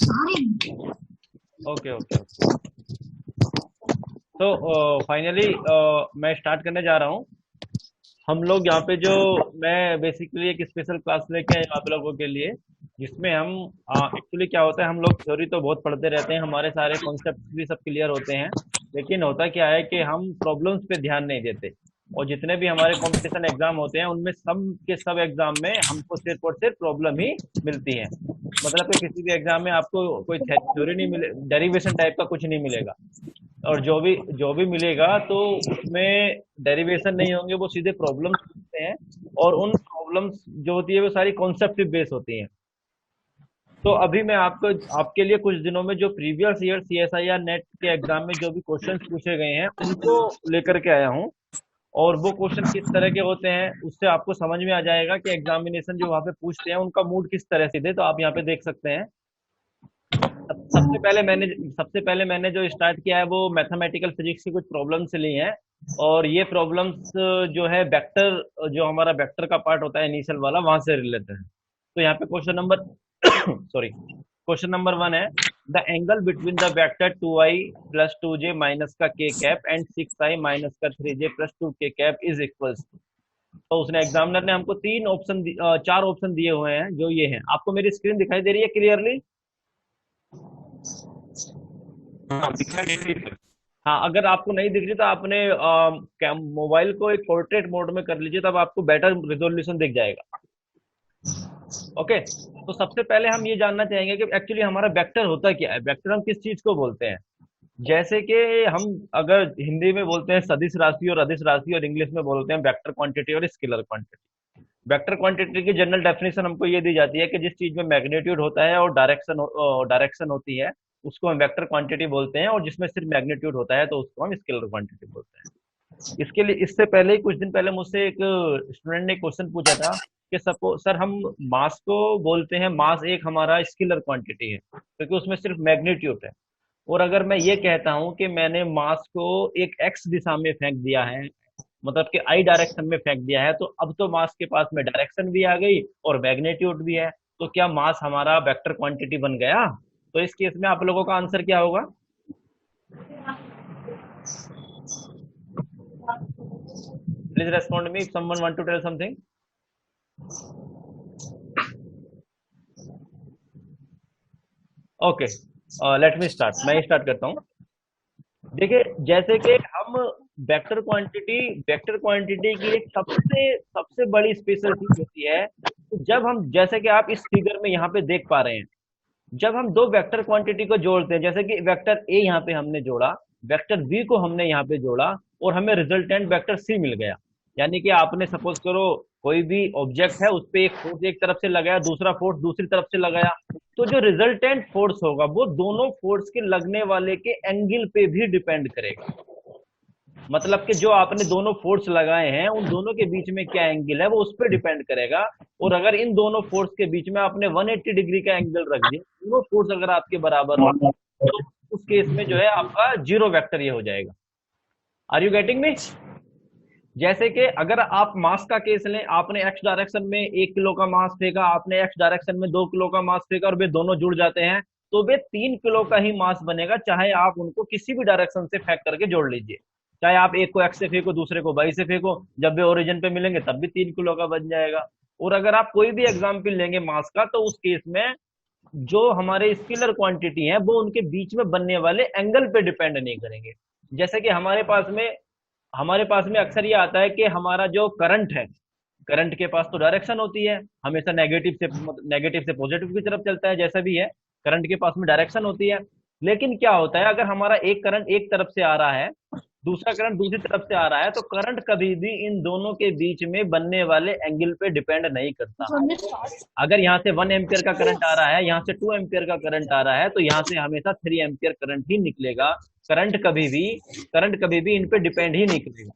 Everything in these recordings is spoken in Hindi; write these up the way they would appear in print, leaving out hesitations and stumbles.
Okay okay okay. तो फाइनली मैं स्टार्ट करने जा रहा हूँ। हम लोग यहाँ पे जो मैं बेसिकली एक स्पेशल क्लास लेके आए आप लोगों के लिए, जिसमें हम एक्चुअली क्या होता है, हम लोग थ्योरी तो बहुत पढ़ते रहते हैं, हमारे सारे कॉन्सेप्ट भी सब क्लियर होते हैं, लेकिन होता क्या है कि हम प्रॉब्लम्स पे ध्यान नहीं देते। और जितने भी हमारे कंपटीशन एग्जाम होते हैं उनमें सब के सब एग्जाम में हमको सिर्फ और सिर्फ प्रॉब्लम ही मिलती है। मतलब कि किसी भी एग्जाम में आपको कोई थ्योरी नहीं मिले, डेरिवेशन टाइप का कुछ नहीं मिलेगा। और जो भी मिलेगा तो उसमें डेरिवेशन नहीं होंगे, वो सीधे प्रॉब्लम्स पूछते हैं। और उन प्रॉब्लम्स जो होती है वो सारी कॉन्सेप्ट बेस होती हैं। तो अभी मैं आपको आपके लिए कुछ दिनों में जो प्रीवियस ईयर सीएसआईआर नेट के एग्जाम में जो भी क्वेश्चंस पूछे गए हैं उनको लेकर के आया हूँ। और वो क्वेश्चन किस तरह के होते हैं उससे आपको समझ में आ जाएगा कि एग्जामिनेशन जो वहाँ पे पूछते हैं उनका मूड किस तरह से दे। तो आप यहाँ पे देख सकते हैं। सबसे पहले मैंने जो स्टार्ट किया है वो मैथमेटिकल फिजिक्स की कुछ प्रॉब्लम से ली हैं। और ये प्रॉब्लम्स जो है वेक्टर, जो हमारा वेक्टर का पार्ट होता है इनिशियल वाला, वहां से रिलेटेड है। तो यहाँ पे question number sorry, question number 1 है, the angle between the vector 2i plus 2j minus का k cap and 6i minus का 3j plus 2k cap is equals. तो उसने एग्जामिनर ने हमको चार ऑप्शन दिए हुए हैं, जो ये हैं। आपको मेरी स्क्रीन दिखाई दे रही है क्लियरली? हाँ, दिखाई दे रही है। हाँ, अगर आपको नहीं दिख रही तो आपने मोबाइल को एक पोर्ट्रेट मोड में कर लीजिए, तब आपको बेटर रिजोल्यूशन दिख जाएगा। ओके। तो सबसे पहले हम ये जानना चाहेंगे कि एक्चुअली हमारा वेक्टर होता क्या है, वेक्टर हम किस चीज को बोलते हैं। जैसे कि हम अगर हिंदी में बोलते हैं सदिश राशि और अदिश राशि, और इंग्लिश में बोलते हैं वेक्टर क्वांटिटी और स्केलर क्वांटिटी। वेक्टर क्वांटिटी की जनरल डेफिनेशन हमको ये दी जाती है कि जिस चीज में मैग्नीट्यूड होता है और डायरेक्शन होती है उसको हम वेक्टर क्वांटिटी बोलते हैं, और जिसमें सिर्फ मैग्नीट्यूड होता है तो उसको हम स्केलर क्वांटिटी बोलते हैं। इसके लिए इससे पहले ही कुछ दिन पहले मुझसे एक स्टूडेंट ने क्वेश्चन पूछा था कि सपोज सर, हम मास को बोलते हैं, मास एक हमारा स्केलर क्वांटिटी है क्योंकि उसमें सिर्फ मैग्नीट्यूड है। और अगर मैं ये कहता हूं कि मैंने मास को एक एक्स दिशा में फेंक दिया है, मतलब कि आई डायरेक्शन में फेंक दिया है, तो अब तो मास के पास में डायरेक्शन भी आ गई और मैग्नीट्यूड भी है। तो क्या मास हमारा वेक्टर क्वांटिटी बन गया? तो इस केस में आप लोगों का आंसर क्या होगा? Please respond me if someone want to tell something. Okay, let me start. मैं स्टार्ट करता हूँ। देखिए, जैसे कि हम वेक्टर क्वांटिटी की एक सबसे सबसे बड़ी स्पेशल चीज होती है कि जब हम, जैसे कि आप इस फिगर में यहाँ पे देख पा रहे हैं, जब हम दो वेक्टर क्वांटिटी को जोड़ते हैं, जैसे कि वेक्टर ए यहाँ पे हमने जोड़ा, वेक्टर बी को हमने यहाँ पे जोड़ा, और हमें रिजल्टेंट वेक्टर सी मिल गया। यानी कि आपने सपोज करो कोई भी ऑब्जेक्ट है, उस पे एक फोर्स एक तरफ से लगाया, दूसरा फोर्स दूसरी तरफ से लगाया, तो जो रिजल्टेंट फोर्स होगा वो दोनों फोर्स के लगने वाले के एंगल पे भी डिपेंड करेगा। मतलब कि जो आपने दोनों फोर्स लगाए हैं उन दोनों के बीच में क्या एंगल है वो उस पर डिपेंड करेगा। और अगर इन दोनों फोर्स के बीच में आपने 180 डिग्री का एंगल रख दिया, दोनों फोर्स अगर आपके बराबर हो, तो उस केस में जो है आपका जीरो वेक्टर ये हो जाएगा। Are you getting me? जैसे कि अगर आप मास का केस लें, आपने एक्स डायरेक्शन में 1 किलो का मास फेंका, आपने एक्स डायरेक्शन में 2 किलो का मास फेंका, और वे दोनों जुड़ जाते हैं, तो वे 3 किलो का ही मास बनेगा, चाहे आप उनको किसी भी डायरेक्शन से फेंक करके जोड़ लीजिए। चाहे आप एक को एक्स से फेंको, दूसरे को वाई से फेंको, जब वे ओरिजिन पे मिलेंगे तब भी 3 किलो का बन जाएगा। और अगर आप कोई भी एग्जाम्पल लेंगे मास का, तो उस केस में जो हमारे स्केलर क्वांटिटी है वो उनके बीच में बनने वाले एंगल पे डिपेंड नहीं करेंगे। जैसे कि हमारे पास में अक्सर ये आता है कि हमारा जो करंट है, करंट के पास तो डायरेक्शन होती है, हमेशा नेगेटिव से पॉजिटिव की तरफ चलता है, जैसा भी है करंट के पास में डायरेक्शन होती है। लेकिन क्या होता है, अगर हमारा एक करंट एक तरफ से आ रहा है, दूसरा करंट दूसरी तरफ से आ रहा है, तो करंट कभी भी इन दोनों के बीच में बनने वाले एंगल पे डिपेंड नहीं करता। अगर यहाँ से 1 एम्पियर का करंट आ रहा है, यहाँ से 2 एम्पियर का करंट आ रहा है, तो यहाँ से हमेशा 3 एम्पियर करंट ही निकलेगा। करंट कभी भी करंट कभी भी इन पे डिपेंड ही नहीं करेगा।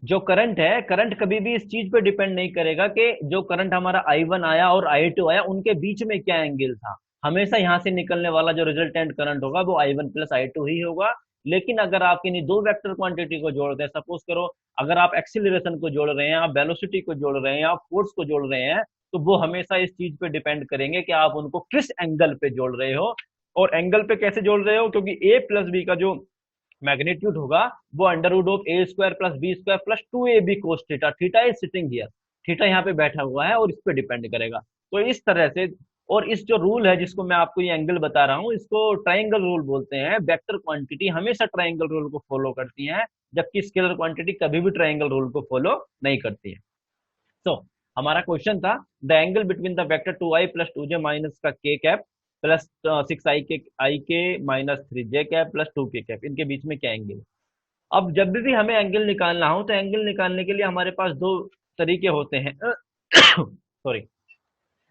जो करंट है, करंट कभी भी इस चीज पे डिपेंड नहीं करेगा कि जो करंट हमारा I1 आया और I2 आया उनके बीच में क्या एंगल था। हमेशा यहाँ से निकलने वाला जो रिजल्टेंट करंट होगा वो I1 प्लस I2 ही होगा। लेकिन अगर आप किन्हीं दो वेक्टर क्वांटिटी को जोड़ते हैं, सपोज करो अगर आप एक्सीलरेशन को जोड़ रहे हैं, आप वेलोसिटी को जोड़ रहे हैं, आप फोर्स को जोड़ रहे हैं, तो वो हमेशा इस चीज पे डिपेंड करेंगे कि आप उनको किस एंगल पे जोड़ रहे हो। और एंगल पे कैसे जोड़ रहे हो, क्योंकि ए प्लस बी का जो मैग्नीट्यूड होगा वो under root of A square plus B square plus two A B cos theta, theta is sitting here, theta यहाँ पे बैठा हुआ है और इस पे डिपेंड करेगा। तो इस तरह से, और इस जो रूल है जिसको मैं आपको ये एंगल बता रहा हूँ, इसको ट्राइंगल रूल बोलते हैं। वेक्टर क्वांटिटी हमेशा ट्राइंगल रूल को फॉलो करती है, जबकि स्केलर क्वांटिटी कभी भी ट्राइंगल रूल को फॉलो नहीं करती है। सो हमारा क्वेश्चन था the angle between the vector 2i plus 2j minus का k कैप प्लस 6i के minus 3j cap plus 2k cap, इनके बीच में क्या एंगल। अब जब भी हमें एंगल निकालना हो तो एंगल निकालने के लिए हमारे पास दो तरीके होते हैं sorry,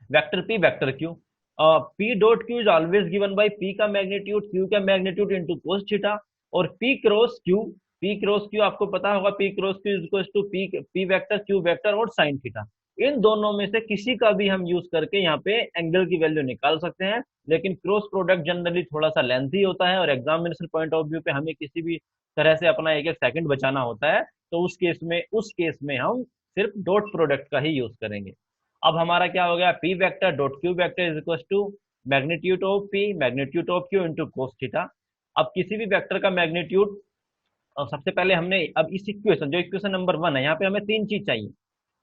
vector P vector Q. P dot Q is always given by P का मैग्नीट्यूड क्यू का मैग्नीट्यूड इनटू कोस थीटा, और पी क्रॉस क्यू आपको पता होगा, P cross Q is equal to P vector Q vector और साइन थीटा। इन दोनों में से किसी का भी हम यूज करके यहाँ पे एंगल की वैल्यू निकाल सकते हैं, लेकिन क्रॉस प्रोडक्ट जनरली थोड़ा सा लेंथी होता है और एग्जामिनेशन पॉइंट ऑफ व्यू पे हमें किसी भी तरह से अपना एक एक सेकंड बचाना होता है, तो उस केस में हम सिर्फ डॉट प्रोडक्ट का ही यूज करेंगे। अब हमारा क्या हो गया, P vector dot Q vector is equal to magnitude of P magnitude of Q into cos theta. अब किसी भी वेक्टर का मैग्नीट्यूड, सबसे पहले हमने, अब इस इक्वेशन जो इक्वेशन नंबर 1 है, यहाँ पे हमें तीन चीज चाहिए।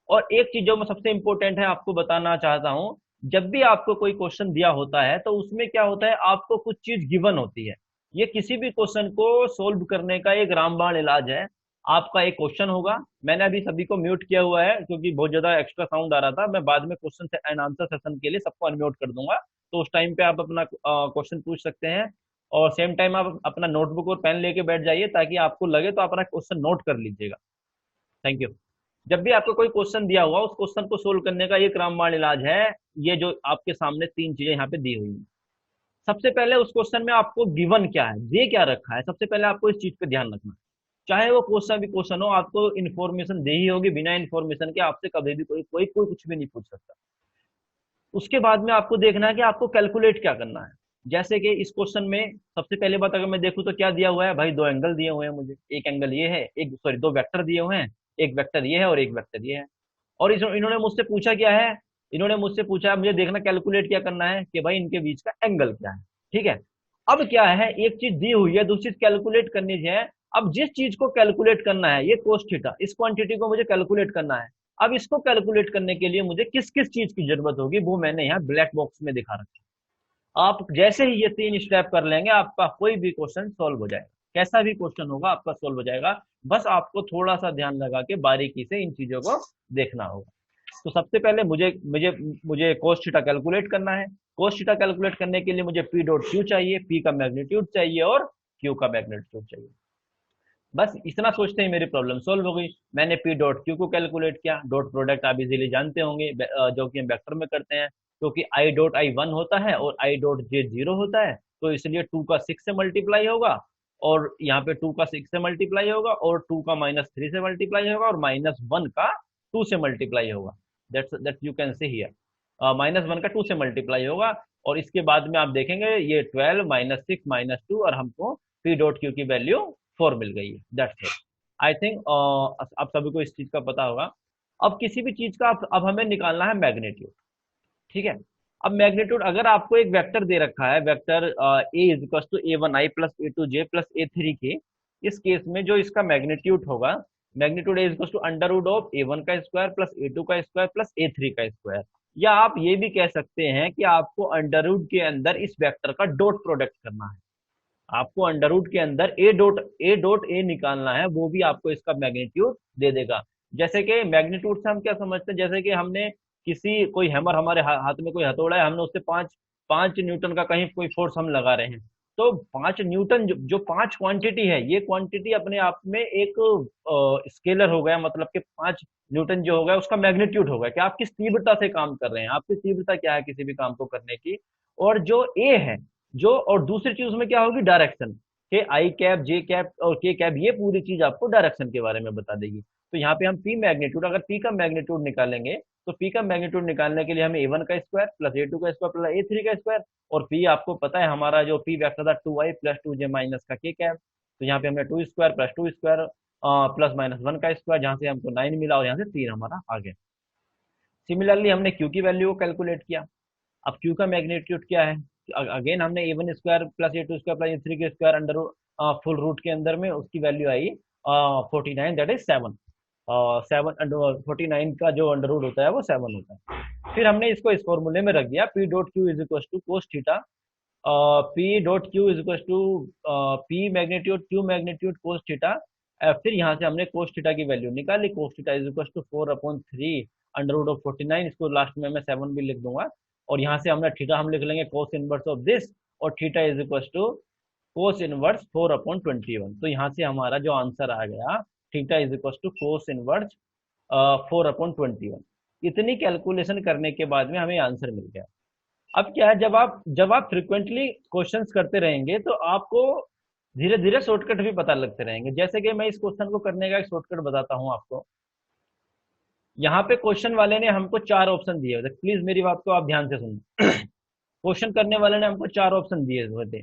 और एक चीज जो मैं सबसे इंपॉर्टेंट है आपको बताना चाहता हूँ, जब भी आपको कोई क्वेश्चन दिया होता है तो उसमें क्या होता है, आपको कुछ चीज गिवन होती है। ये किसी भी क्वेश्चन को सोल्व करने का एक रामबाण इलाज है। आपका एक क्वेश्चन होगा, मैंने अभी सभी को म्यूट किया हुआ है क्योंकि बहुत ज्यादा एक्स्ट्रा साउंड आ रहा था, मैं बाद में क्वेश्चन एंड आंसर सेशन के लिए सबको अनम्यूट कर दूंगा, तो उस टाइम पे आप अपना क्वेश्चन पूछ सकते हैं। और सेम टाइम आप अपना नोटबुक और पेन लेके बैठ जाइए ताकि आपको लगे तो अपना क्वेश्चन नोट कर लीजिएगा। Thank you. जब भी आपको कोई क्वेश्चन दिया हुआ, उस क्वेश्चन को सोल्व करने का एक रामबाण इलाज है, ये जो आपके सामने तीन चीजें यहाँ पे दी हुई हैं। सबसे पहले उस क्वेश्चन में आपको गिवन क्या है, दे क्या रखा है, सबसे पहले आपको इस चीज पे ध्यान रखना है। चाहे वो क्वेश्चन भी क्वेश्चन हो, आपको इन्फॉर्मेशन दे ही होगी, बिना इन्फॉर्मेशन के आपसे कभी भी कोई कुछ भी नहीं पूछ सकता। उसके बाद में आपको देखना है कि आपको कैलकुलेट क्या करना है। जैसे कि इस क्वेश्चन में सबसे पहले बात अगर मैं देखूं तो क्या दिया हुआ है भाई, दो एंगल दिए हुए हैं मुझे, एक एंगल ये है, एक सॉरी दो वेक्टर दिए हुए हैं, एक वेक्टर ये है और एक वेक्टर ये है। और इन्होंने मुझसे पूछा क्या है, इन्होंने मुझसे पूछा मुझे देखना कैलकुलेट क्या करना है कि भाई इनके बीच का एंगल क्या है। ठीक है, अब क्या है, एक चीज दी हुई है, दूसरी चीज कैलकुलेट करनी है। अब जिस चीज को कैलकुलेट करना है, ये कोस थीटा, इस क्वांटिटी को मुझे कैलकुलेट करना है। अब इसको कैलकुलेट करने के लिए मुझे किस किस चीज की जरूरत होगी, वो मैंने यहाँ ब्लैक बॉक्स में दिखा रखा है। आप जैसे ही ये तीन स्टेप कर लेंगे, आपका कोई भी क्वेश्चन सॉल्व हो जाएगा, कैसा भी क्वेश्चन होगा आपका सॉल्व हो जाएगा। बस आपको थोड़ा सा ध्यान लगा के बारीकी से इन चीजों को देखना होगा। तो सबसे पहले मुझे मुझे मुझे कोस थीटा कैलकुलेट करना है। कोस थीटा कैलकुलेट करने के लिए मुझे पी डॉट क्यू चाहिए, पी का मैग्नीट्यूड चाहिए और क्यू का मैग्नीट्यूड चाहिए। बस इतना सोचते ही मेरी प्रॉब्लम सोल्व हो गई। मैंने पी डॉट क्यू को कैलकुलेट किया, डॉट प्रोडक्ट आप इजीली जानते होंगे, जो कि हम वेक्टर में करते हैं, क्योंकि आई डॉट आई 1 होता है और आई डॉट जे 0 होता है, तो इसलिए 2 का 6 से मल्टीप्लाई होगा, और यहाँ पे 2 का 6 से मल्टीप्लाई होगा, और 2 का -3 से मल्टीप्लाई होगा, और -1 का 2 से मल्टीप्लाई होगा। That you can see here, -1 का 2 से मल्टीप्लाई होगा। और इसके बाद में आप देखेंगे ये 12 -6 -2, और हमको पी डॉट क्यू की वैल्यू 4 मिल गई है। That's it. आई थिंक आप सभी को इस चीज का पता होगा। अब किसी भी चीज का अब हमें निकालना है मैग्नीट्यूड। ठीक है, अब मैग्नीट्यूड अगर आपको एक वेक्टर दे रखा है, vector A is equal to a1i plus a2j plus a3k, इस केस में जो इसका मैग्नीट्यूड होगा, magnitude A is equal to under root of a1 का स्क्वायर प्लस a2 का स्क्वायर प्लस a3 का स्क्वायर। या आप ये भी कह सकते हैं कि आपको अंडर रूट के अंदर इस वेक्टर का डॉट प्रोडक्ट करना है। आपको अंडर रूट के अंदर ए निकालना है, वो भी आपको इसका मैग्नीट्यूड दे देगा। जैसे कि मैग्नीट्यूड से हम क्या समझते हैं, जैसे कि हमने कोई हैमर, हमारे हाथ में कोई हथौड़ा है, हमने उससे 5 न्यूटन का कहीं कोई फोर्स हम लगा रहे हैं, तो 5 न्यूटन जो 5 क्वांटिटी है, ये क्वांटिटी अपने आप में एक स्केलर हो गया, मतलब कि 5 न्यूटन जो हो गया उसका मैग्नीट्यूड हो गया कि आप किस तीव्रता से काम कर रहे हैं, आपकी तीव्रता क्या है किसी भी काम को करने की। और जो ए है, जो और दूसरी चीज उसमें क्या होगी, डायरेक्शन, के आई कैप जे कैप और के कैप, ये पूरी चीज आपको डायरेक्शन के बारे में बता देगी। तो यहाँ पे हम पी मैग्नीट्यूड, अगर पी का मैग्नीट्यूड निकालेंगे, तो पी का मैग्नीट्यूड निकालने के लिए हमें ए1 का स्क्वायर प्लस ए2 का स्क्वायर प्लस ए3 का स्क्वायर, और पी आपको पता है हमारा जो पी वेक्टर था 2i प्लस 2j माइनस का के कैप, तो यहाँ पे हमने 2 स्क्वायर प्लस 2 स्क्वायर प्लस -1 का स्क्वायर, जहाँ से हमको 9 मिला और यहाँ से 3 हमारा आ गया। सिमिलरली हमने क्यू की वैल्यू को कैलकुलेट किया। अब क्यू का मैग्नीट्यूड क्या है? अगेन हमने A one square plus A two square plus A three के स्क्वायर अंडर फुल रूट के अंदर में उसकी वैल्यू आई 49, दैट इज 7। 49 का जो अंडर रूट होता है वो 7 होता है। फिर हमने इसको इस फॉर्मूले में रख दिया, P dot Q is equal to cos theta, P dot Q is equal to P magnitude Q magnitude cos theta. फिर यहाँ से हमने कोस थीटा की वैल्यू निकाली, cos theta is equal to 4/3 under root of 49, इसको लास्ट में मैं 7 भी लिख दूंगा। और यहाँ से हमने थीटा हम लिख लेंगे कोस इनवर्स ऑफ दिस, और theta is equal to cos inverse 4/21। तो यहाँ से हमारा जो आंसर आ गया, theta is equal to cos inverse 4/21। इतनी कैलकुलेशन करने के बाद में हमें आंसर मिल गया। अब क्या है, जब आप फ्रिक्वेंटली क्वेश्चंस करते रहेंगे तो आपको धीरे धीरे शॉर्टकट भी पता लगते रहेंगे। जैसे कि मैं इस क्वेश्चन को करने का एक शॉर्टकट बताता हूं आपको। यहाँ पे क्वेश्चन वाले ने हमको 4 ऑप्शन दिए हुए थे, प्लीज मेरी बात को आप ध्यान से सुनना। क्वेश्चन करने वाले ने हमको 4 ऑप्शन दिए हुए थे,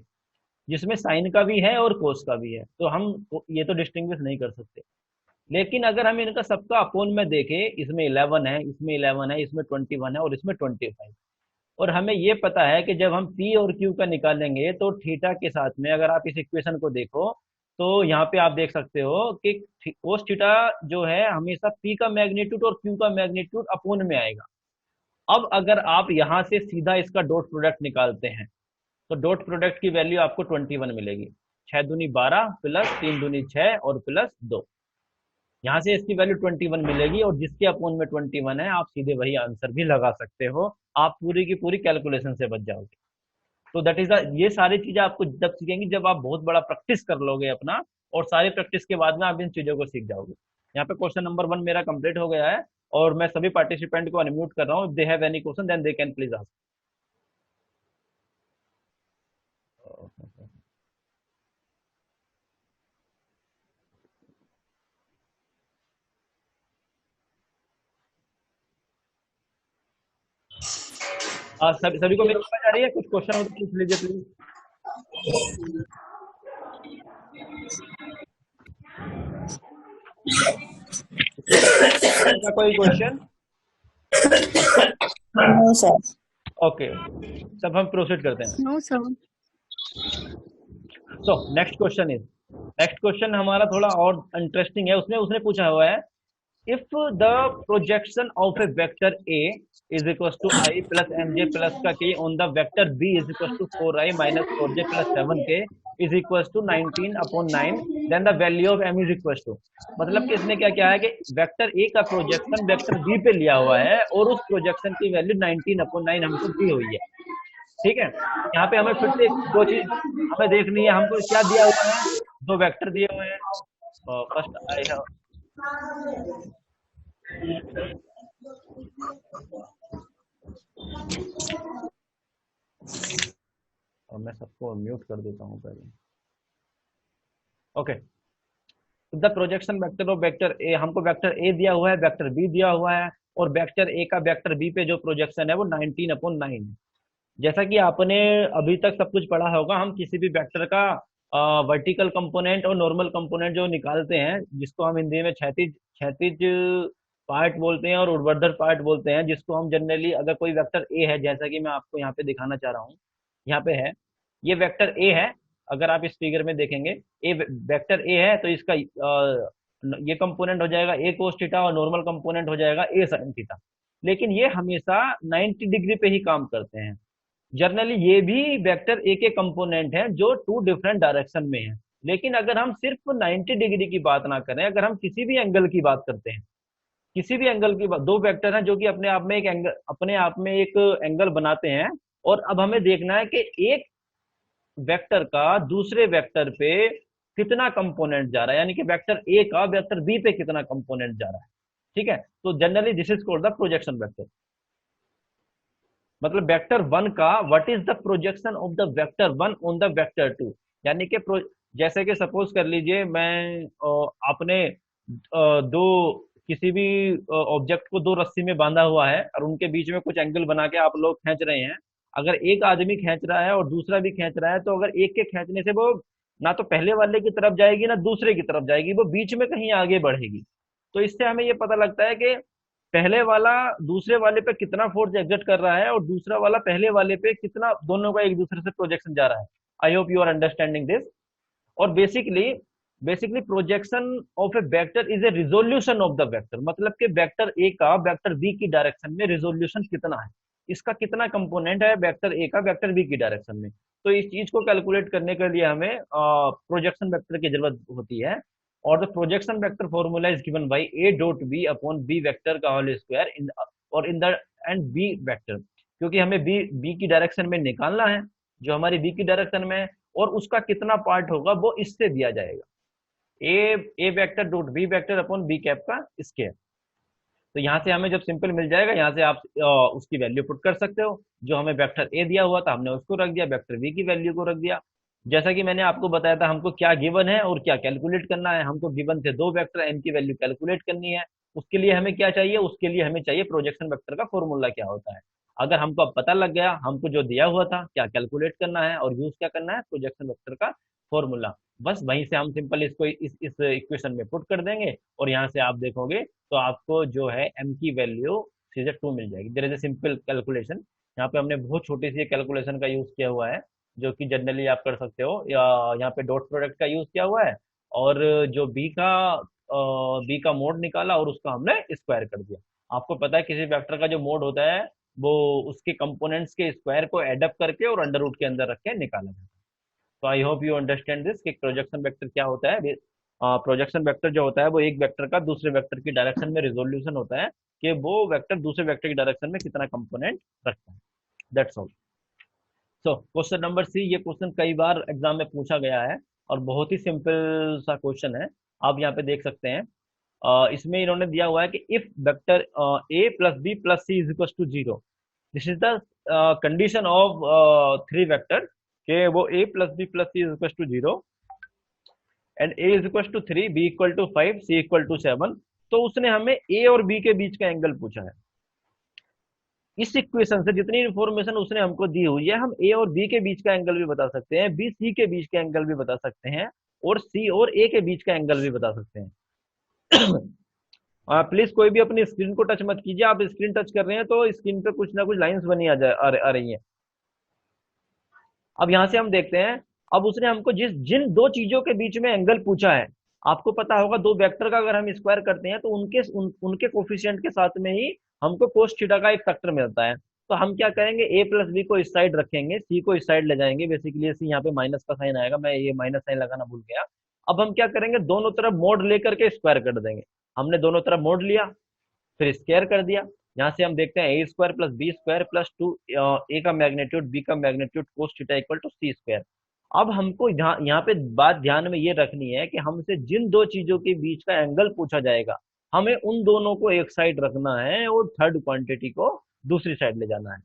जिसमें साइन का भी है और कोस का भी है, तो हम ये तो डिस्टिंग्विश नहीं कर सकते। लेकिन अगर हम इनका सबका अपोन में देखें, इसमें 11 है, इसमें 11 है, इसमें 21 है और इसमें 25, और हमें ये पता है कि जब हम P और Q का निकालेंगे तो थीटा के साथ में, अगर आप इस इक्वेशन को देखो तो यहाँ पे आप देख सकते हो कि कोस थीटा जो है हमेशा P का मैग्नीट्यूड और Q का मैग्नीट्यूड अपोन में आएगा। अब अगर आप यहाँ से सीधा इसका डॉट प्रोडक्ट निकालते हैं तो डॉट प्रोडक्ट की वैल्यू आपको 21 मिलेगी। 6 दूनी 12 प्लस 3 दूनी 6 और प्लस 2, यहाँ से इसकी वैल्यू 21 मिलेगी, और जिसके अपोन में 21 है आप सीधे वही आंसर भी लगा सकते हो, आप पूरी की पूरी कैलकुलेशन से बच जाओगे। तो दैट इज द, ये सारी चीजें आपको जब सीखेंगे जब आप बहुत बड़ा प्रैक्टिस कर लोगे अपना, और सारी प्रैक्टिस के बाद में आप इन चीजों को सीख जाओगे। यहाँ पे क्वेश्चन नंबर 1 मेरा कंप्लीट हो गया है, और मैं सभी पार्टिसिपेंट को अनम्यूट कर रहा हूँ। If they have any question then they can please ask. सभी को मेरी समझ आ रही है? कुछ क्वेश्चन हो तो पूछ लीजिए प्लीज। कोई क्वेश्चन? No sir. ओके, सब हम प्रोसीड करते हैं। No sir. So next question हमारा थोड़ा और इंटरेस्टिंग है। उसने उसने पूछा हुआ है, if the projection of a vector A is equals to I plus mj plus का k on the vector B is equals to 4i minus 4j plus 7k is equals to 19/9, then the value of m is equals to, मतलब कि इसने क्या किया है कि वेक्टर A का प्रोजेक्शन वेक्टर B पे लिया हुआ है और उस प्रोजेक्शन की वैल्यू 19/9 हमको दी हुई है। ठीक है, यहाँ पे हमें फिर से दो चीज हमें देखनी है। हमको क्या दिया हुआ है? 2 वेक्टर दिए हुए हैं। फर्स्ट आई हैव, और मैं सबको म्यूट कर देता हूँ पहले। Okay, the projection vector of vector A, हमको वेक्टर ए दिया हुआ है, वेक्टर बी दिया हुआ है, और वेक्टर ए का वेक्टर बी पे जो प्रोजेक्शन है वो 19/9। जैसा कि आपने अभी तक सब कुछ पढ़ा होगा, हम किसी भी वेक्टर का वर्टिकल कंपोनेंट और नॉर्मल कंपोनेंट जो निकालते हैं, जिसको हम हिंदी में क्षैतिज क्षैतिज पार्ट बोलते हैं और ऊर्ध्वाधर पार्ट बोलते हैं, जिसको हम जनरली, अगर कोई वेक्टर ए है, जैसा कि मैं आपको यहाँ पे दिखाना चाह रहा हूँ, यहाँ पे है, ये वेक्टर ए है। अगर आप इस फिगर में देखेंगे, ए वेक्टर ए है तो इसका ये कंपोनेंट हो जाएगा ए कोस थीटा और नॉर्मल कंपोनेंट हो जाएगा ए साइन थीटा। लेकिन ये हमेशा 90 डिग्री पे ही काम करते हैं। जनरली ये भी वेक्टर ए के कंपोनेंट हैं जो 2 डिफरेंट डायरेक्शन में हैं। लेकिन अगर हम सिर्फ 90 डिग्री की बात ना करें, अगर हम किसी भी एंगल की बात करते हैं, किसी भी एंगल की बात, 2 वेक्टर हैं जो कि अपने आप में एक एंगल बनाते हैं, और अब हमें देखना है कि एक वेक्टर का दूसरे वेक्टर पे कितना कंपोनेंट जा रहा है, यानी कि वेक्टर ए का वेक्टर बी पे कितना कंपोनेंट जा रहा है। ठीक है, तो generally this is called the projection vector. मतलब वेक्टर 1 का what is the projection of the vector 1 on the vector 2, यानी कि जैसे कि सपोज कर लीजिए, मैं आपने दो किसी भी ऑब्जेक्ट को 2 रस्सी में बांधा हुआ है और उनके बीच में कुछ एंगल बना के आप लोग खींच रहे हैं। अगर एक आदमी खींच रहा है और दूसरा भी खींच रहा है, तो अगर एक के खींचने से वो ना तो पहले वाले की तरफ जाएगी ना दूसरे की तरफ जाएगी, वो बीच में कहीं आगे बढ़ेगी। तो इससे हमें ये पता लगता है कि पहले वाला दूसरे वाले पे कितना फोर्स एग्जर्ट कर रहा है और दूसरा वाला पहले वाले पे कितना, दोनों का एक दूसरे से प्रोजेक्शन जा रहा है। I hope you are understanding this. और basically projection of a vector is a resolution of the vector, मतलब कि वेक्टर ए का वेक्टर बी की डायरेक्शन में रिजोल्यूशन कितना है, इसका कितना कंपोनेंट है वेक्टर ए का वेक्टर बी की डायरेक्शन में। तो इस चीज को कैलकुलेट करने के लिए हमें प्रोजेक्शन वेक्टर की जरूरत होती है। और the projection vector formula is given by A dot B upon B vector का होल स्क्वायर इन, और in the end B vector, क्योंकि हमें बी की डायरेक्शन में निकालना है, जो हमारी बी की डायरेक्शन में है, और उसका कितना पार्ट होगा वो इससे दिया जाएगा, A vector dot B vector upon B cap का स्केयर। तो यहाँ से हमें जब सिंपल मिल जाएगा, यहाँ से आप उसकी वैल्यू पुट कर सकते हो। जो हमें वेक्टर ए दिया हुआ था हमने उसको रख दिया, वेक्टर बी की वैल्यू को रख दिया। जैसा कि मैंने आपको बताया था हमको क्या गिवन है और क्या कैलकुलेट करना है। हमको गिवन थे दो वेक्टर, एन की वैल्यू कैलकुलेट करनी है। उसके लिए हमें क्या चाहिए, उसके लिए हमें चाहिए प्रोजेक्शन वेक्टर का फॉर्मूला क्या होता है। अगर हमको अब पता लग गया हमको जो दिया हुआ था क्या कैलकुलेट करना है और यूज क्या करना है, प्रोजेक्शन वेक्टर का फॉर्मूला, बस वहीं से हम सिंपल इसको इस इक्वेशन में पुट कर देंगे और यहाँ से आप देखोगे तो आपको जो है m की वैल्यू सीधे 2 मिल जाएगी। There is a simple calculation. यहाँ पे हमने बहुत छोटी सी कैलकुलेशन का यूज किया हुआ है, जो कि जनरली आप कर सकते हो, या यहाँ पे डॉट प्रोडक्ट का यूज किया हुआ है, और जो बी का मोड निकाला और उसका हमने स्क्वायर कर दिया। आपको पता है किसी वेक्टर का जो मोड होता है वो उसके कंपोनेंट्स के स्क्वायर को एडअप करके और अंडर रूट के अंदर रख के निकाला जाता है। तो आई होप यू अंडरस्टैंड दिस कि प्रोजेक्शन वेक्टर क्या होता है। प्रोजेक्शन वेक्टर जो होता है वो एक वेक्टर का दूसरे वेक्टर की डायरेक्शन में रिजोल्यूशन होता है, कि वो वेक्टर दूसरे वेक्टर की डायरेक्शन में कितना कंपोनेंट रखता है। That's all. So question number C, ये क्वेश्चन कई बार एग्जाम में पूछा गया है और बहुत ही सिंपल सा क्वेश्चन है। आप यहाँ पे देख सकते हैं, इसमें इन्होंने दिया हुआ है कि if vector A plus B plus C is equal to zero, this is the condition of three vector, के वो a plus B plus C is equal to zero and a is equal to 3, b equal to 5, c equal to 7। तो उसने हमें a और b के बीच का एंगल पूछा है। इस इक्वेशन से जितनी इंफॉर्मेशन उसने हमको दी हुई है, हम a और b के बीच का एंगल भी बता सकते हैं, b c के बीच का एंगल भी बता सकते हैं, और c और a के बीच का एंगल भी बता सकते हैं। प्लीज कोई भी अपनी स्क्रीन को टच मत कीजिए। आप स्क्रीन टच कर रहे हैं तो स्क्रीन पे कुछ ना कुछ लाइंस बनी आ रही हैं। अब यहां से हम देखते हैं, अब उसने हमको जिन दो चीजों के बीच में एंगल पूछा है, आपको पता होगा दो वेक्टर का अगर हम स्क्वायर करते हैं तो उनके कोफिशिएंट के साथ में ही हमको कोस थीटा का एक फैक्टर मिलता है। तो हम क्या करेंगे, ए प्लस बी को इस साइड रखेंगे, सी को इस साइड ले जाएंगे। बेसिकली सी यहाँ पे माइनस का साइन आएगा, मैं ये माइनस साइन लगाना भूल गया। अब हम क्या करेंगे, दोनों तरफ मोड लेकर के स्क्वायर कर देंगे। हमने दोनों तरफ मोड लिया फिर स्क्वायर कर दिया। यहाँ से हम देखते हैं A square plus B square plus 2 A का मैग्नीट्यूड बी का magnitude cos theta equal to C square. अब हमको यहाँ पे बात ध्यान में ये रखनी है कि हमसे जिन दो चीजों के बीच का एंगल पूछा जाएगा, हमें उन दोनों को एक साइड रखना है और थर्ड क्वांटिटी को दूसरी साइड ले जाना है।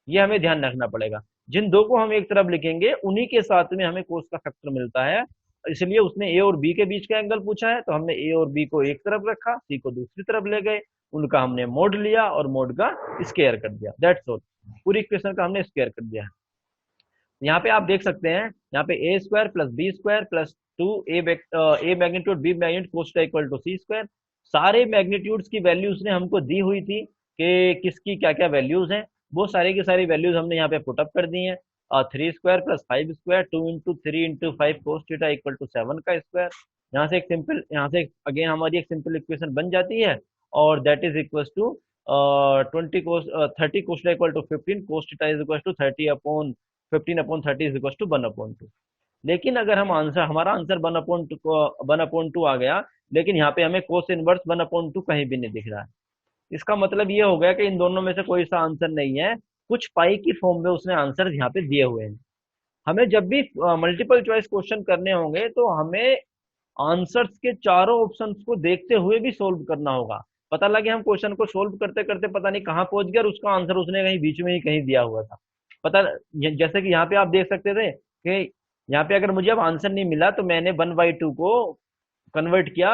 ये हमें ध्यान रखना पड़ेगा। जिन दो को हम एक तरफ लिखेंगे उन्हीं के साथ में हमें कोस का फैक्टर मिलता है। इसलिए उसने ए और बी के बीच का एंगल पूछा है, तो हमने ए और बी को एक तरफ रखा, सी को दूसरी तरफ ले गए, उनका हमने मोड लिया और मोड का स्क्वायर कर दिया। That's all. पूरी इक्वेशन का हमने स्क्वायर कर दिया है। यहाँ पे आप देख सकते हैं, यहाँ पे A square plus B square plus 2 A magnitude B magnitude cos theta equal to C square. सारे मैग्नीट्यूड्स की वैल्यूज ने हमको दी हुई थी कि किसकी क्या क्या वैल्यूज हैं, वो सारी की सारी वैल्यूज हमने यहाँ पे पुटअप कर दी हैं। 3 square plus 5 square 2 into 3 into 5 cos theta equal to 7 का स्क्वायर। यहाँ से अगेन हमारी एक सिंपल इक्वेशन बन जाती है, और that is equal to 30 cos theta equal to 15 cos theta is equal to 15/30 is equal to 1/2। लेकिन अगर हमारा आंसर 1/2 आ गया, लेकिन यहाँ पे हमें कोस इनवर्स 1/2 कहीं भी नहीं दिख रहा है। इसका मतलब ये हो गया कि इन दोनों में से कोई सा आंसर नहीं है, कुछ पाई की फॉर्म में उसने आंसर यहाँ पे दिए हुए हैं। हमें जब भी मल्टीपल चॉइस क्वेश्चन करने होंगे तो हमें आंसर्स के चारों ऑप्शंस को देखते हुए भी सोल्व करना होगा। पता लगे हम क्वेश्चन को सोल्व करते करते पता नहीं कहाँ पहुंच गया और उसका आंसर उसने कहीं बीच में ही कहीं दिया हुआ था। जैसे कि यहाँ पे आप देख सकते थे कि यहाँ पे अगर मुझे अब आंसर नहीं मिला तो मैंने 1/2 को कन्वर्ट किया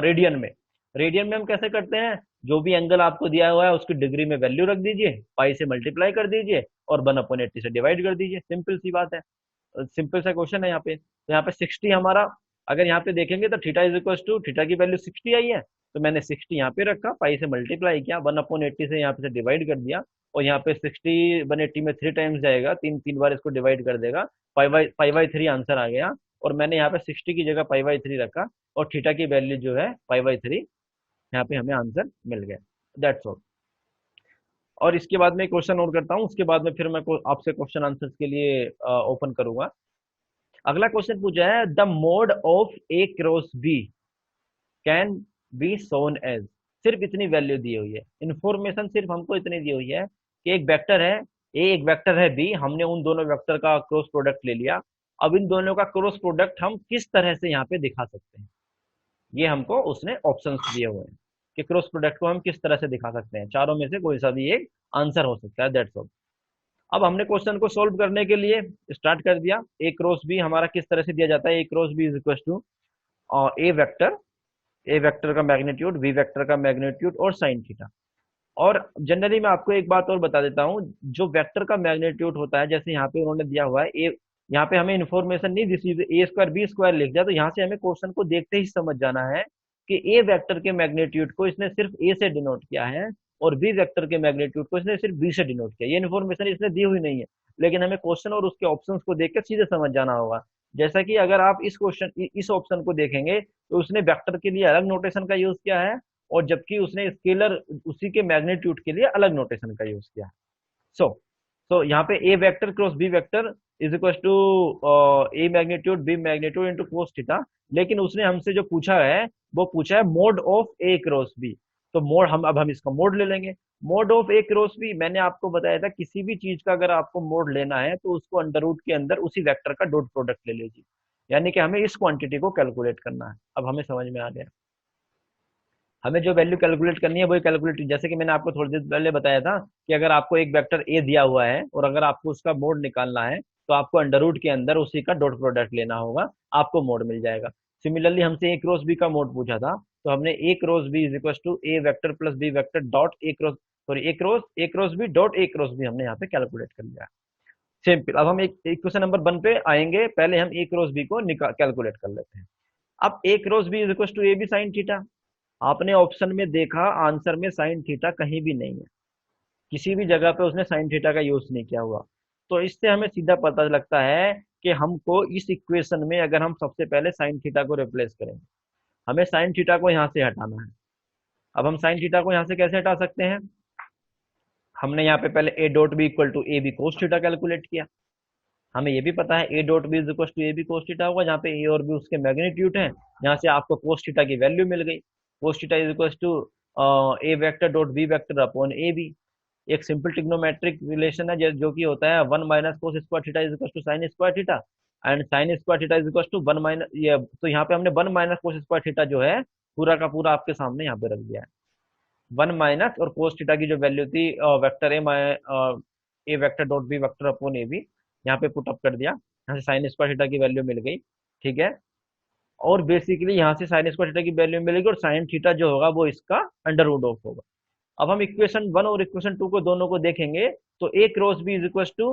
रेडियन में। रेडियन में हम कैसे करते हैं, जो भी एंगल आपको दिया हुआ है उसकी डिग्री में वैल्यू रख दीजिए, पाई से मल्टीप्लाई कर दीजिए और 1/80 से डिवाइड कर दीजिए। सिंपल सी बात है, सिंपल सा क्वेश्चन है यहाँ पे। तो यहाँ पे 60 हमारा, अगर यहाँ पे देखेंगे तो theta is equal to, theta की वैल्यू 60 आई है, तो मैंने 60 यहाँ पे रखा, पाई से मल्टीप्लाई किया, 1/80 से यहाँ पे से डिवाइड कर दिया, और यहाँ पे 60 180 में 3 टाइम्स जाएगा, तीन तीन बार इसको डिवाइड कर देगा, पाई बाई 3 आंसर आ गया। और मैंने यहाँ पे 60 की जगह पाई बाई 3 रखा, और थीटा की वैल्यू जो है पाई बाई 3, यहाँ पे हमें आंसर मिल गया। That's all. और इसके बाद में एक क्वेश्चन और करता हूँ, उसके बाद में फिर मैं आपसे क्वेश्चन आंसर्स के लिए ओपन करूंगा। अगला क्वेश्चन पूछा है, the mode of A cross B can be shown as. सिर्फ इतनी वैल्यू दी हुई है, इंफॉर्मेशन सिर्फ हमको इतनी दी हुई है कि एक वेक्टर है ए, एक वेक्टर है बी, हमने उन दोनों वेक्टर का क्रॉस प्रोडक्ट ले लिया। अब इन दोनों का क्रॉस प्रोडक्ट हम किस तरह से यहाँ पे दिखा सकते हैं, ये हमको उसने ऑप्शंस दिए हुए हैं कि क्रॉस प्रोडक्ट को हम किस तरह से दिखा सकते हैं, चारों में से कोई सा भी एक आंसर हो सकता है। That's all. अब हमने क्वेश्चन को सोल्व करने के लिए स्टार्ट कर दिया। ए क्रॉस बी हमारा किस तरह से दिया जाता है, A cross B is equal to A vector, A vector का मैग्नीट्यूड, बी वेक्टर का मैग्नीट्यूड और साइन थीटा। और जनरली मैं आपको एक बात और बता देता हूँ, जो वेक्टर का मैग्नीट्यूड होता है, जैसे यहाँ पे उन्होंने दिया हुआ है ए, यहाँ पे हमें इन्फॉर्मेशन नहीं दी, सीधे ए स्क्वायर बी स्क्वायर लिख दिया, तो यहाँ से हमें क्वेश्चन को देखते ही समझ जाना है कि ए वेक्टर के मैग्नीट्यूड को इसने सिर्फ ए से डिनोट किया है, और बी वेक्टर के मैग्नीट्यूड को इसने सिर्फ बी से डिनोट किया। ये इन्फॉर्मेशन इसने दी हुई नहीं है, लेकिन हमें क्वेश्चन और उसके ऑप्शंस को देख के सीधे समझ जाना होगा। जैसा कि अगर आप इस क्वेश्चन इस ऑप्शन को देखेंगे, तो उसने वेक्टर के लिए अलग नोटेशन का यूज किया है, और जबकि उसने स्केलर उसी के मैग्नीट्यूड के लिए अलग नोटेशन का यूज किया है। सो सो यहाँ पे A vector cross B vector is equal to A magnitude B magnitude into cos theta. लेकिन उसने हमसे जो पूछा है, वो पूछा है mod of A cross B. तो मोड हम अब हम इसका मोड ले लेंगे। Mod of A cross B, मैंने आपको बताया था किसी भी चीज का अगर आपको मोड लेना है तो उसको अंडर रूट के अंदर उसी वेक्टर का डॉट प्रोडक्ट ले लीजिए, यानी कि हमें इस क्वांटिटी को कैलकुलेट करना है। अब हमें समझ में आ गया, हमें जो वैल्यू कैलकुलेट करनी है वही कैलकुलेट, जैसे कि मैंने आपको थोड़ी देर पहले बताया था कि अगर आपको एक वेक्टर ए दिया हुआ है और अगर आपको उसका मोड निकालना है, तो आपको अंडर रूट के अंदर उसी का डॉट प्रोडक्ट लेना होगा, आपको मोड मिल जाएगा। सिमिलरली हमसे ए क्रॉस बी का मोड पूछा था, तो हमने A cross B is equal to A vector plus B vector dot A cross, sorry A cross B dot A cross B हमने यहाँ पे कैलकुलेट कर लिया। सिंपल। अब हम एक क्वेश्चन नंबर 1 पे आएंगे, पहले हम ए क्रॉस बी को कैलकुलेट कर लेते हैं। अब A cross B is equal to A B sine theta. आपने ऑप्शन में देखा, आंसर में साइन थीटा कहीं भी नहीं है, किसी भी जगह पे उसने साइन थीटा का यूज नहीं किया हुआ। तो इससे हमें सीधा पता लगता है कि हमको इस इक्वेशन में अगर हम सबसे पहले साइन थीटा को रिप्लेस करेंगे, हमें साइन थीटा को यहाँ से हटाना है। अब हम साइन थीटा को यहाँ से कैसे हटा सकते हैं, हमने यहाँ पे पहले A dot B equal to A B cos theta calculate किया। हमें ये भी पता है A dot B is equal to A B cos theta होगा, जहाँ पे ए और बी उसके मैग्नीट्यूड है, यहाँ से आपको कोस थीटा की वैल्यू मिल गई। Cos theta is equal to A vector dot B vector upon A B. एक सिंपल ट्रिग्नोमेट्रिक रिलेशन है जो कि होता है 1 minus cos square theta is equal to sine square theta, and sine square theta is equal to 1 minus ये, तो यहाँ पे हमने 1 माइनस कोस स्क्वायर थीटा जो है पूरा का पूरा आपके सामने यहाँ पे रख दिया है। 1 माइनस और कोस थीटा की जो वैल्यू थी vector A vector dot B vector upon A B, यहाँ पे पुट अप कर दिया, यहाँ से साइन स्क्वायर थीटा की वैल्यू मिल गई। ठीक है, और बेसिकली यहाँ से साइन स्क्वायर थीटा की वैल्यू मिलेगी, और साइन थीटा जो होगा वो इसका अंडर रूट ऑफ होगा। अब हम इक्वेशन 1 और इक्वेशन 2 को दोनों को देखेंगे, तो A cross B is equal to,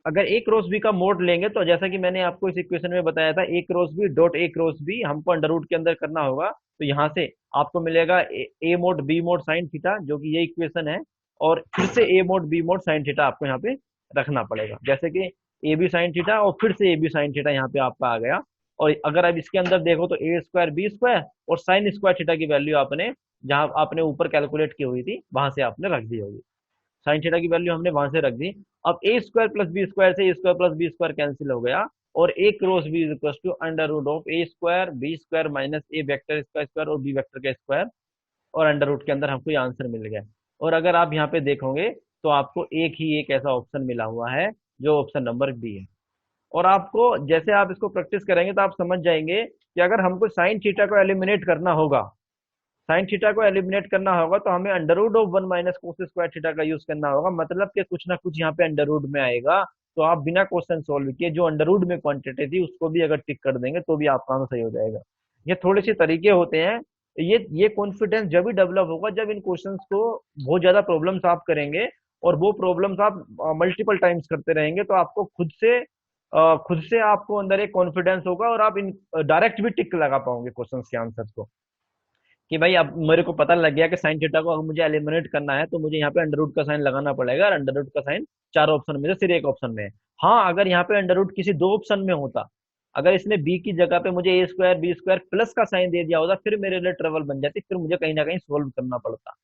अगर ए क्रॉस बी का मोड लेंगे, तो जैसा कि मैंने आपको इस इक्वेशन में बताया था, A cross B dot A cross B हमको अंडर रूट के अंदर करना होगा, तो यहाँ से आपको मिलेगा A mod B mod sine theta, जो कि ये इक्वेशन है, और फिर से A mod B mod sine theta आपको यहाँ पे रखना पड़ेगा, जैसे कि ए बी साइन थीटा और फिर से ए बी साइन थीटा यहाँ पे आपका आ गया। और अगर आप इसके अंदर देखो तो ए स्क्वायर बी स्क्वायर और साइन स्क्वायर थीटा की वैल्यू आपने जहां आपने ऊपर कैलकुलेट की हुई थी वहां से आपने रख दी होगी, साइन थीटा की वैल्यू हमने वहां से रख दी। अब A square plus B square से A square plus B square cancel हो गया, और A cross B is equal to under root of A square B square minus A vector इसका स्क्वायर और बी वेक्टर का स्क्वायर, और अंडर रूट के अंदर हमको ये आंसर मिल गया। और अगर आप यहाँ पे देखोगे तो आपको एक ऐसा ऑप्शन मिला हुआ है जो ऑप्शन नंबर बी है। और आपको जैसे आप इसको प्रैक्टिस करेंगे तो आप समझ जाएंगे कि अगर हमको साइन थीटा को एलिमिनेट करना होगा, साइन थीटा को एलिमिनेट करना होगा, तो हमें under root of 1 minus cos square theta का यूज करना होगा, मतलब कि कुछ ना कुछ यहाँ पे अंडर रूट में आएगा। तो आप बिना क्वेश्चन सोल्व किए जो अंडर रूट में क्वांटिटी थी उसको भी अगर टिक कर देंगे तो भी आपका आंसर सही हो जाएगा। ये थोड़े से तरीके होते हैं। ये कॉन्फिडेंस जब भी डेवलप होगा जब इन क्वेश्चंस को बहुत ज्यादा प्रॉब्लम्स आप करेंगे, और वो प्रॉब्लम्स आप मल्टीपल टाइम्स करते रहेंगे, तो आपको खुद से आपको अंदर एक कॉन्फिडेंस होगा, और आप इन डायरेक्ट भी टिक लगा पाओगे क्वेश्चंस के आंसर्स को। कि भाई अब मेरे को पता लग गया कि साइन थीटा को अगर मुझे एलिमिनेट करना है तो मुझे यहाँ पे अंडर रूट का साइन लगाना पड़ेगा, और अंडर रूट का साइन चार ऑप्शन में से सिर्फ एक ऑप्शन में है। हाँ, अगर यहाँ पे अंडर रूट किसी दो ऑप्शन में होता, अगर इसने बी की जगह पे मुझे ए स्क्वायर बी स्क्वायर प्लस का साइन दे दिया होता, फिर मेरे लिए ट्रेवल बन जाती, फिर मुझे कहीं ना कहीं सोल्व करना पड़ता।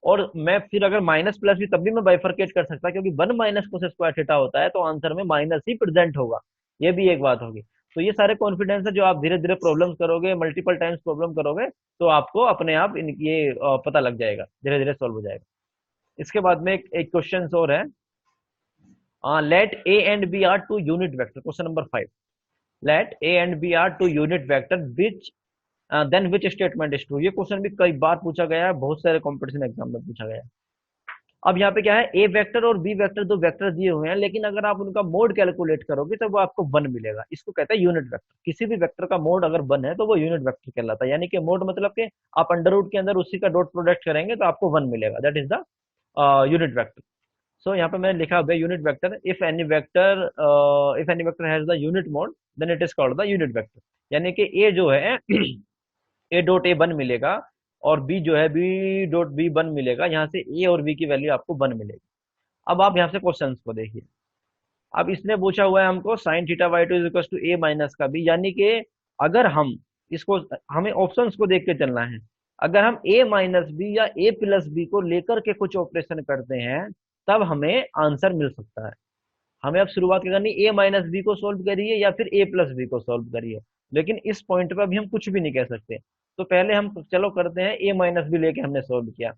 और मैं फिर अगर माइनस प्लस भी तब भी मैं बाइफरकेट कर सकता, क्योंकि one minus cos square theta होता है तो आंसर में माइनस ही प्रेजेंट होगा। ये भी एक बात होगी। तो ये सारे कॉन्फिडेंस है जो आप धीरे धीरे प्रॉब्लम्स करोगे, मल्टीपल टाइम्स प्रॉब्लम करोगे, तो आपको अपने आप ये पता लग जाएगा, धीरे धीरे सॉल्व हो जाएगा। इसके बाद में एक क्वेश्चन और है, let A and B are two unit vector, question number 5। Let A and B are two unit vector which then which statement is true. ये क्वेश्चन भी कई बार पूछा गया है, बहुत सारे कॉम्पिटिशन एग्जाम में पूछा गया है। अब यहाँ पे क्या है, ए वेक्टर और बी वेक्टर दो वेक्टर दिए हुए हैं, लेकिन अगर आप उनका मोड कैलकुलेट करोगे तो वो आपको वन मिलेगा। इसको कहते हैं यूनिट वेक्टर। किसी भी वेक्टर का मोड अगर वन है तो वो यूनिट वेक्टर कहलाता है। यानी कि मोड मतलब कि आप अंडर रूट के अंदर उसी का डॉट प्रोडक्ट करेंगे तो आपको वन मिलेगा, that is the unit vector. So यहाँ पे मैंने लिखा हुआ है unit vector, if any vector has the unit mod then it is called the unit vector. यानी कि ए जो है ए डॉट ए वन मिलेगा, और बी जो है बी डॉट बी वन मिलेगा। यहाँ से ए और बी की वैल्यू आपको वन मिलेगी। अब आप यहाँ से क्वेश्चंस को देखिए। अब इसने पूछा हुआ है हमको sine theta by two is equal to A minus का बी, यानी कि अगर हम इसको, हमें ऑप्शंस को देख के चलना है। अगर हम ए माइनस बी या ए प्लस बी को लेकर के कुछ ऑपरेशन करते हैं तब हमें आंसर मिल सकता है। हमें अब शुरुआत क्या करनी, ए माइनस बी को सोल्व करिए या फिर ए प्लस बी को सोल्व करिए, लेकिन इस पॉइंट पर अभी हम कुछ भी नहीं कह सकते। तो पहले हम चलो करते हैं, ए माइनस बी लेके हमने सोल्व किया,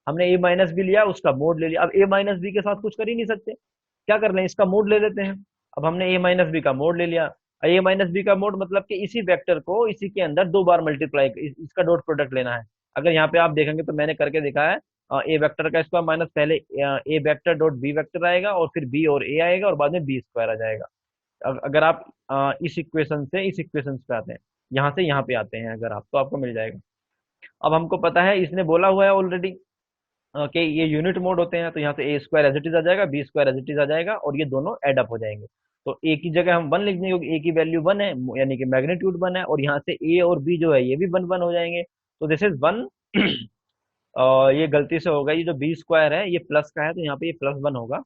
हमने ए माइनस बी लिया, उसका मोड ले लिया। अब ए माइनस बी के साथ कुछ कर ही नहीं सकते, क्या कर लें, इसका मोड ले लेते हैं। अब हमने ए माइनस बी का मोड ले लिया। ए माइनस बी का मोड मतलब कि इसी वेक्टर को इसी के अंदर दो बार मल्टीप्लाई, इसका डॉट प्रोडक्ट लेना है। अगर यहाँ पे आप देखेंगे तो मैंने करके दिखाया है, ए वेक्टर का स्क्वायर माइनस पहले ए वेक्टर डॉट बी वेक्टर आएगा, और फिर बी और ए आएगा, और बाद में बी स्क्वायर आ जाएगा। अगर आप इस इक्वेशन से इस इक्वेशन पे आते हैं, यहाँ से यहाँ पे आते हैं अगर आप, तो आपको मिल जाएगा। अब हमको पता है, इसने बोला हुआ है ऑलरेडी कि ये यूनिट मोड होते हैं, तो यहाँ से A square as it is आ जाएगा, B square as it is आ जाएगा, और ये दोनों एड अप हो जाएंगे। तो ए की जगह हम वन लिख देंगे क्योंकि ए की वैल्यू वन है, यानी कि मैग्नीट्यूड वन है, और यहाँ से ए और बी जो है ये भी वन वन हो जाएंगे। तो दिस इज वन। ये गलती से होगा, ये जो बी स्क्वायर है ये प्लस का है, तो यहाँ पे ये प्लस वन होगा,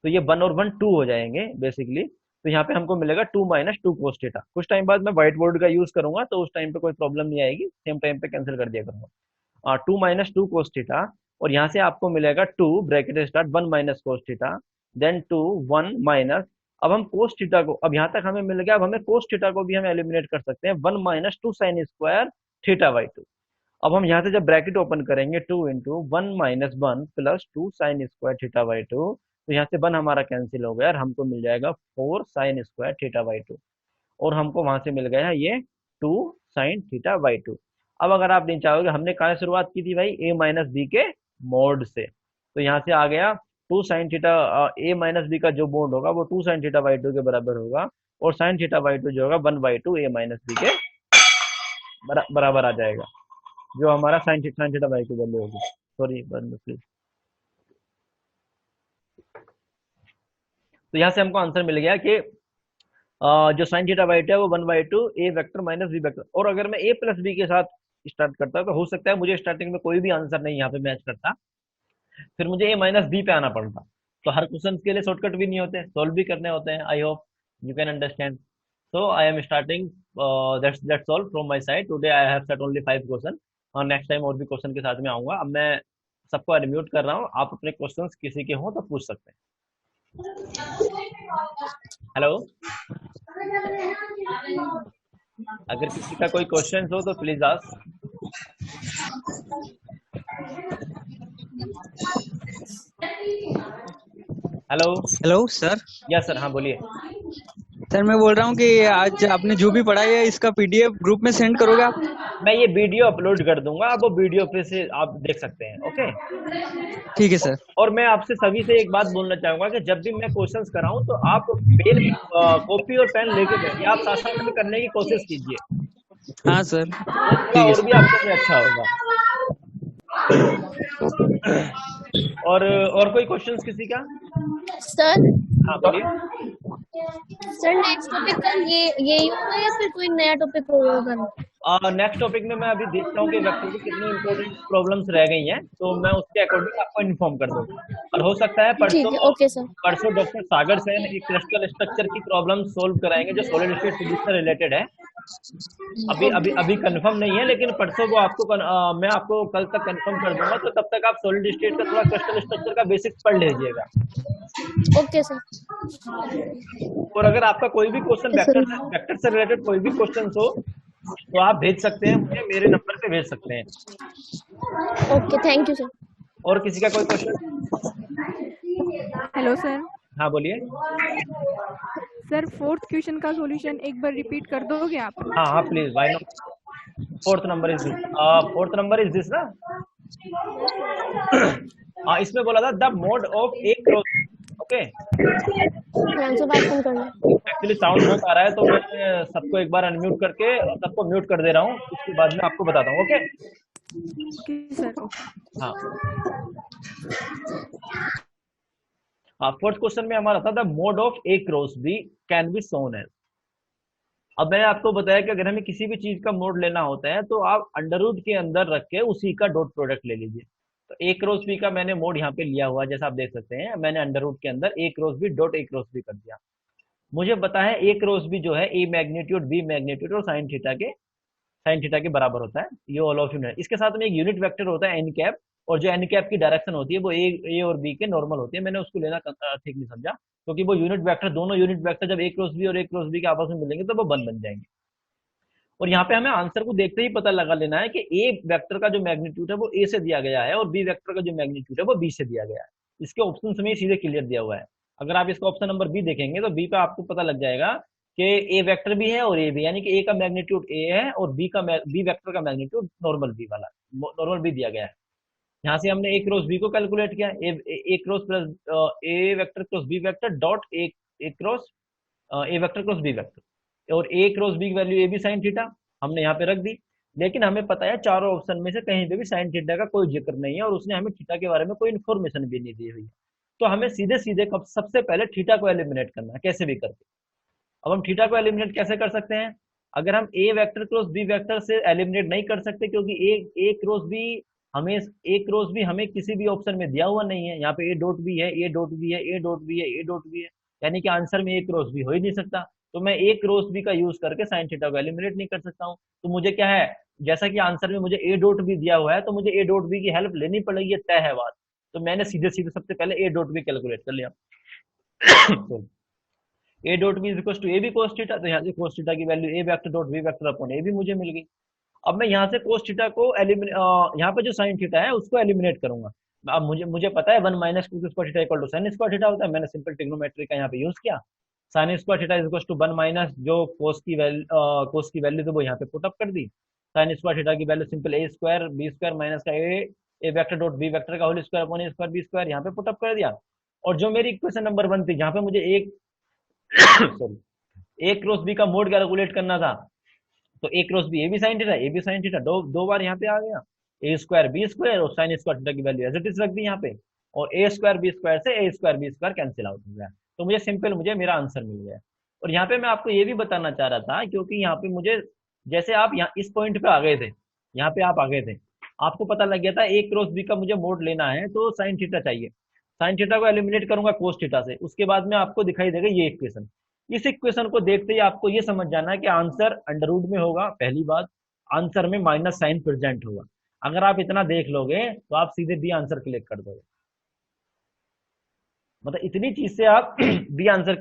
तो ये वन और वन टू हो जाएंगे बेसिकली। तो यहाँ पे हमको मिलेगा two minus two cos theta. कुछ टाइम बाद मैं व्हाइट बोर्ड का यूज करूंगा तो उस टाइम पे कोई प्रॉब्लम नहीं आएगी, सेम टाइम पे कैंसिल कर दिया करूंगा। Two minus two cos theta, और यहाँ से आपको मिलेगा two bracket start one minus cos theta, then two one minus. अब हम कोस थीटा को, अब यहाँ तक हमें मिल गया, अब हमें कोस थीटा को भी हम एलिमिनेट कर सकते हैं, one minus two sine square theta by two. अब हम यहाँ से जब ब्रैकेट ओपन करेंगे, two into one minus one plus two sine square theta by to, तो यहाँ से वन हमारा कैंसिल हो गया, और हमको मिल जाएगा four sine square theta by two, और हमको वहां से मिल गया है ये two sine theta by two. अब अगर आप नहीं चाहोगे, हमने कहा शुरुआत की थी भाई ए माइनस बी के मोड से, तो यहाँ से आ गया two sine theta, A minus B का जो मोड होगा वो two sine theta by two के बराबर होगा, और साइन थीटा बाई टू जो होगा one by two A minus B के बराबर आ जाएगा, जो हमारा साइन थीटा बाई की वैल्यू होगी। Sorry please. तो यहाँ से हमको आंसर मिल गया कि जो साइन थीटा बाई टू है वो one by two A vector minus B vector. और अगर मैं ए प्लस बी के साथ स्टार्ट करता तो हो सकता है मुझे स्टार्टिंग में कोई भी आंसर नहीं यहाँ पे मैच करता, फिर मुझे ए माइनस बी पे आना पड़ता। तो हर क्वेश्चन के लिए शॉर्टकट भी नहीं होते, सोल्व भी करने होते हैं। आई hope you can understand. So I am starting, that's all from my side. Today I have set only 5 question, और नेक्स्ट टाइम और भी क्वेश्चन के साथ में आऊंगा। अब मैं सबको अनम्यूट कर रहा हूँ, आप अपने क्वेश्चंस किसी के हो तो पूछ सकते हैं। हेलो, अगर किसी का कोई क्वेश्चन हो तो please ask. Hello hello sir. Yes sir, हाँ बोलिए। सर मैं बोल रहा हूँ कि आज आपने जो भी पढ़ाई है इसका पीडीएफ ग्रुप में सेंड करोगे आप? मैं ये वीडियो अपलोड कर दूंगा, आप वो वीडियो पे से आप देख सकते हैं। ओके ठीक है सर। और मैं आपसे सभी से एक बात बोलना चाहूंगा कि जब भी मैं क्वेश्चंस कराऊं तो आप पेन, कॉपी और पेन लेके बैठिए, आप साथ साथ में करने की कोशिश कीजिए। हाँ सर, थोड़ा और भी आपके लिए अच्छा होगा। और कोई क्वेश्चंस किसी का? सर हाँ बोलिए। सर नेक्स्ट टॉपिक कल ये होगा या फिर कोई नया टॉपिक होगा? नेक्स्ट टॉपिक में मैं अभी देखता हूँ कि वेक्टर की कितनी इंपॉर्टेंट प्रॉब्लम्स रह गई हैं, तो मैं उसके अकॉर्डिंग आपको इन्फॉर्म कर दूंगा। और हो सकता है परसों, ठीक है, ओके सर। परसों डॉक्टर सागर सेन एक क्रिस्टल स्ट्रक्चर की प्रॉब्लम सोल्व कराएंगे जो सॉलिड स्टेट फिजिक्स से रिलेटेड है। अभी अभी ओके। अभी कंफर्म नहीं है, लेकिन परसों वो आपको मैं आपको कल तक कंफर्म कर दूंगा, तो तब तक आप सॉलिड स्टेट का थोड़ा क्रिस्टल स्ट्रक्चर का बेसिक्स पढ़ लीजिएगा। Okay sir. और अगर आपका कोई भी क्वेश्चन वेक्टर से रिलेटेड कोई भी क्वेश्चन हो तो आप भेज सकते हैं, मुझे मेरे नंबर पे भेज सकते हैं। Okay, thank you sir. और किसी का कोई क्वेश्चन? Hello sir. हाँ बोलिए। सर फोर्थ क्वेश्चन का सॉल्यूशन एक बार रिपीट कर दोगे आप? हाँ हाँ please, why not. Fourth number is this ना। हाँ, इसमें बोला था the mode of A cross. Okay, ध्यान से बात करना। एक्चुअली साउंड बहुत आ रहा है, तो मैं सबको एक बार अनम्यूट करके सबको म्यूट कर दे रहा हूँ, उसके बाद में आपको बताता हूँ। Okay okay sir, okay. हाँ हाँ, फोर्थ क्वेश्चन में हमारा था the mode of A cross B can be shown as. अब मैंने आपको बताया कि अगर हमें किसी भी चीज का मोड लेना होता है तो आप अंडर रूट के अंदर रख के उसी का डॉट प्रोडक्ट ले लीजिए। तो ए क्रॉस बी का मैंने मोड यहाँ पे लिया हुआ है, जैसा आप देख सकते हैं, मैंने अंडर रूट के अंदर A cross B dot A cross B कर दिया। मुझे पता है ए क्रॉस बी जो है ए मैग्नीट्यूड बी मैग्नीट्यूड और साइन थीटा के बराबर होता है। ये ऑल ऑफ यूनिट, इसके साथ में एक यूनिट वेक्टर होता है एन कैप, और जो एन कैप की डायरेक्शन होती है वो ए और बी के नॉर्मल होती है। मैंने उसको लेना ठीक नहीं समझा, क्योंकि वो यूनिट वेक्टर, दोनों यूनिट वेक्टर जब ए क्रॉस बी और ए क्रॉस बी के आपस में मिलेंगे तो वो वन बन जाएंगे। और यहाँ पे हमें आंसर को देखते ही पता लगा लेना है कि ए वेक्टर का जो मैग्नीट्यूड है वो ए से दिया गया है और बी वेक्टर का जो मैग्नीट्यूड है वो बी से दिया गया है। इसके ऑप्शन में सीधे क्लियर दिया हुआ है। अगर आप इसका ऑप्शन नंबर बी देखेंगे तो बी पे आपको पता लग जाएगा कि ए वेक्टर भी है और ए भी, यानी कि ए का मैग्नीट्यूड ए है और बी वेक्टर का मैग्नीट्यूड नॉर्मल बी वाला, नॉर्मल बी दिया गया है। यहाँ से हमने ए क्रॉस बी को कैलकुलेट किया, A cross plus A vector cross B vector dot A cross A vector cross B vector, और ए क्रॉस बी की value A B sine theta हमने यहाँ पे रख दी। लेकिन हमें पता है चारों ऑप्शन में से कहीं पे भी साइन थीटा का कोई जिक्र नहीं है और उसने हमें थीटा के बारे में कोई इन्फॉर्मेशन भी नहीं दी हुई है। तो हमें सीधे सीधे सबसे पहले थीटा को एलिमिनेट करना है, कैसे भी करके। अब हम थीटा को एलिमिनेट कैसे कर सकते हैं? अगर हम ए वेक्टर क्रॉस बी वेक्टर से एलिमिनेट नहीं कर सकते, क्योंकि ए क्रॉस बी हमें किसी भी ऑप्शन में दिया हुआ नहीं है। यहाँ पे ए डॉट बी है, ए डॉट बी है, ए डॉट बी है, ए डॉट बी है, यानी कि आंसर में ए क्रॉस बी हो ही नहीं सकता। तो मैं ए क्रॉस बी का यूज करके साइन थीटा को एलिमिनेट नहीं कर सकता हूँ। तो मुझे क्या है, जैसा कि आंसर में मुझे ए डॉट बी दिया हुआ है तो मुझे ए डॉट बी की हेल्प लेनी पड़ेगी, ये तय है बात। तो मैंने सीधे सीधे सबसे पहले ए डॉट बी कैलकुलेट कर लिया। A dot B is equal to A B cos theta, तो यहाँ से कोस थीटा की value A vector dot B vector upon A B मुझे मिल गई। अब मैं यहाँ से कोस थीटा को यहाँ पे जो साइन थीटा है उसको एलिमिनेट करूंगा। अब मुझे पता है 1 minus two square theta equal to sine square theta होता है। मैंने सिंपल ट्रिग्नोमेट्री का यहाँ पे यूज किया, sine square theta is equal to 1 minus जो कोस की वैल्यू थी वो यहाँ पे पुट अप कर दी। साइन स्क्वायर थीटा की वैल्यू सिंपल ए स्क्वायर बी स्क्वायर माइनस का ए वेक्टर डॉट बी वेक्टर का होल स्क्वायर अपॉन ए स्क्वायर बी स्क्वायर यहाँ पे पुट अप कर दिया। और जो मेरी इक्वेशन नंबर 1 थी, जहाँ पे मुझे एक सॉरी ए क्रॉस बी का मोड कैलकुलेट करना था, तो A cross B A B sine theta, A B sine theta दो बार यहाँ पे आ गया, ए स्क्वायर बी स्क्वायर और साइन स्क्वायर थीटा की वैल्यू एज इट इज रख दी यहाँ पे, और ए स्क्वायर बी स्क्वायर से A square B square cancel out हो गया। तो मुझे मेरा आंसर मिल गया। और यहाँ पे मैं आपको ये भी बताना चाह रहा था, क्योंकि यहाँ पे मुझे, जैसे आप यहाँ इस पॉइंट पे आ गए थे, यहाँ पे आप आ गए थे, आपको पता लग गया था ए क्रॉस बी का मुझे मोड लेना है तो साइन थीटा चाहिए। साइन थीटा को एलिमिनेट करूंगा कोस थीटा से, उसके बाद में आपको दिखाई देगा ये इक्वेशन। इस इक्वेशन को देखते ही आपको ये समझ जाना है कि आंसर अंडर रूट में होगा। पहली बात, आंसर में माइनस साइन प्रेजेंट होगा। अगर आप इतना देख लोगे तो आप सीधे बी आंसर क्लिक कर दोगे। मतलब इतनी चीज से आप बी आंसर